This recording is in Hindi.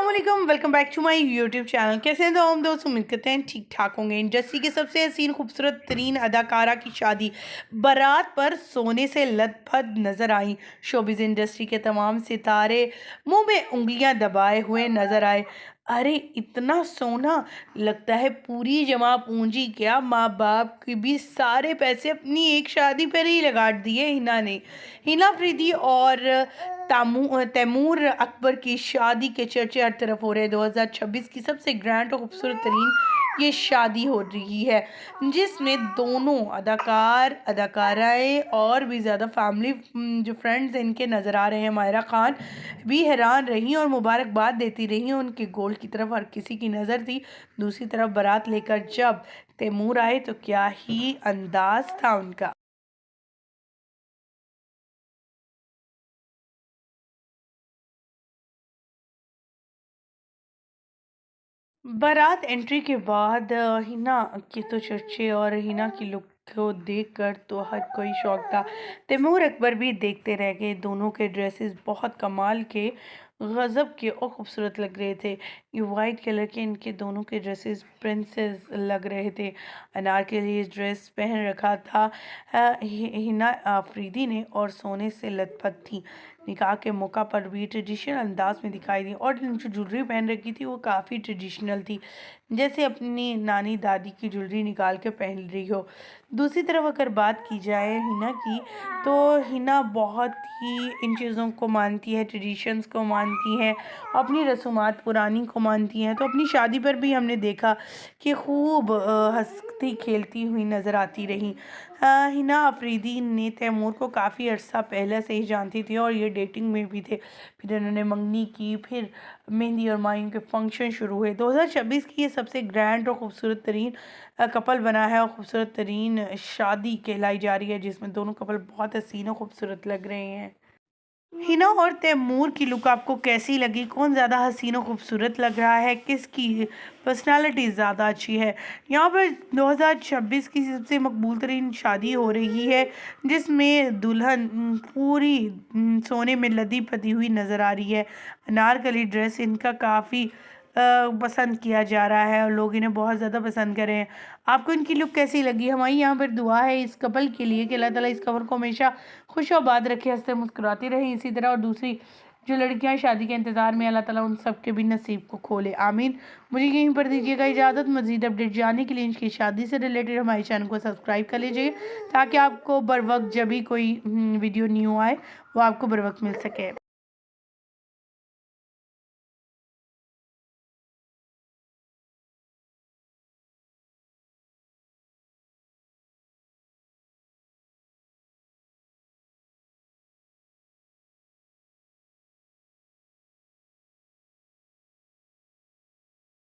अस्सलाम welcome back to my YouTube channel. कैसे हैं तो हम दोस्त, उम्मीद करते हैं ठीक ठाक होंगे। इंडस्ट्री की सबसे हसीन खूबसूरत तरीन अदाकारा की शादी बारात पर सोने से लथपथ नजर आई। शोबिज़ इंडस्ट्री के तमाम सितारे मुंह में उंगलियां दबाए हुए नजर आए। अरे इतना सोना, लगता है पूरी जमा पूंजी क्या माँ बाप की भी सारे पैसे अपनी एक शादी पर ही लगा दिए हिना ने। हिना अफरीदी और तैमूर अकबर की शादी के चर्चे हर तरफ हो रहे हैं। 2026 की सबसे ग्रैंड और खूबसूरत तरीन ये शादी हो रही है, जिसमें दोनों अदाकार अदाकाराएँ और भी ज़्यादा फैमिली जो फ्रेंड्स इनके नज़र आ रहे हैं। मायरा खान भी हैरान रही और मुबारकबाद देती रही। उनके गोल की तरफ हर किसी की नज़र थी। दूसरी तरफ बारात लेकर जब तैमूर आए तो क्या ही अंदाज था उनका। बारात एंट्री के बाद हिना के तो चर्चे और हिना की लुक को देखकर तो हर कोई शौक था। तैमूर अकबर भी देखते रह गए। दोनों के ड्रेसेस बहुत कमाल के, गजब के और खूबसूरत लग रहे थे। ये वाइट कलर के इनके दोनों के ड्रेसेस प्रिंसेस लग रहे थे। अनारकली ड्रेस पहन रखा था हिना अफरीदी ने और सोने से लथपथ थी। निकाह के मौका पर भी ट्रेडिशनल अंदाज में दिखाई दी और जो ज्वेलरी पहन रखी थी वो काफ़ी ट्रेडिशनल थी, जैसे अपनी नानी दादी की ज्वेलरी निकाल के पहन रही हो। दूसरी तरफ अगर बात की जाए हिना की, तो हिना बहुत ही इन चीज़ों को मानती है, ट्रेडिशंस को मानती हैं, अपनी रसूमात पुरानी को मानती हैं। तो अपनी शादी पर भी हमने देखा कि खूब हंसती खेलती हुई नज़र आती रही। हिना अफरीदी ने तैमूर को काफ़ी अर्सा पहले से ही जानती थी और ये डेटिंग में भी थे। फिर इन्होंने मंगनी की, फिर मेहंदी और मायन के फंक्शन शुरू हुए। 2026 की ये सबसे ग्रैंड और ख़ूबसूरत तरीन कपल बना है और ख़ूबसूरत तरीन शादी कहलाई जा रही है, जिसमें दोनों कपल बहुत हसीन और खूबसूरत लग रहे हैं। हिना और तैमूर की लुक आपको कैसी लगी? कौन ज़्यादा हसीन और खूबसूरत लग रहा है? किसकी पर्सनालिटी ज़्यादा अच्छी है? यहाँ पर 2026 की सबसे मकबूल तरीन शादी हो रही है, जिसमें दुल्हन पूरी सोने में लदी पती हुई नज़र आ रही है। अनारकली ड्रेस इनका काफ़ी पसंद किया जा रहा है और लोग इन्हें बहुत ज़्यादा पसंद कर रहे हैं। आपको इनकी लुक कैसी लगी? हमारी यहाँ पर दुआ है इस कपल के लिए कि अल्लाह ताला इस कपल को हमेशा खुश और आबाद रखे, हंसते मुस्कुराती रहें इसी तरह। और दूसरी जो लड़कियां शादी के इंतज़ार में, अल्लाह ताला उन सब के भी नसीब को खोले, आमीन। मुझे यहीं पर दीजिएगा इजाज़त। मज़ीद अपडेट जानने के लिए इनकी शादी से रिलेटेड हमारे चैनल को सब्सक्राइब कर लीजिए, ताकि आपको बर वक्त जब भी कोई वीडियो न्यू आए वो आपको बर वक्त मिल सके।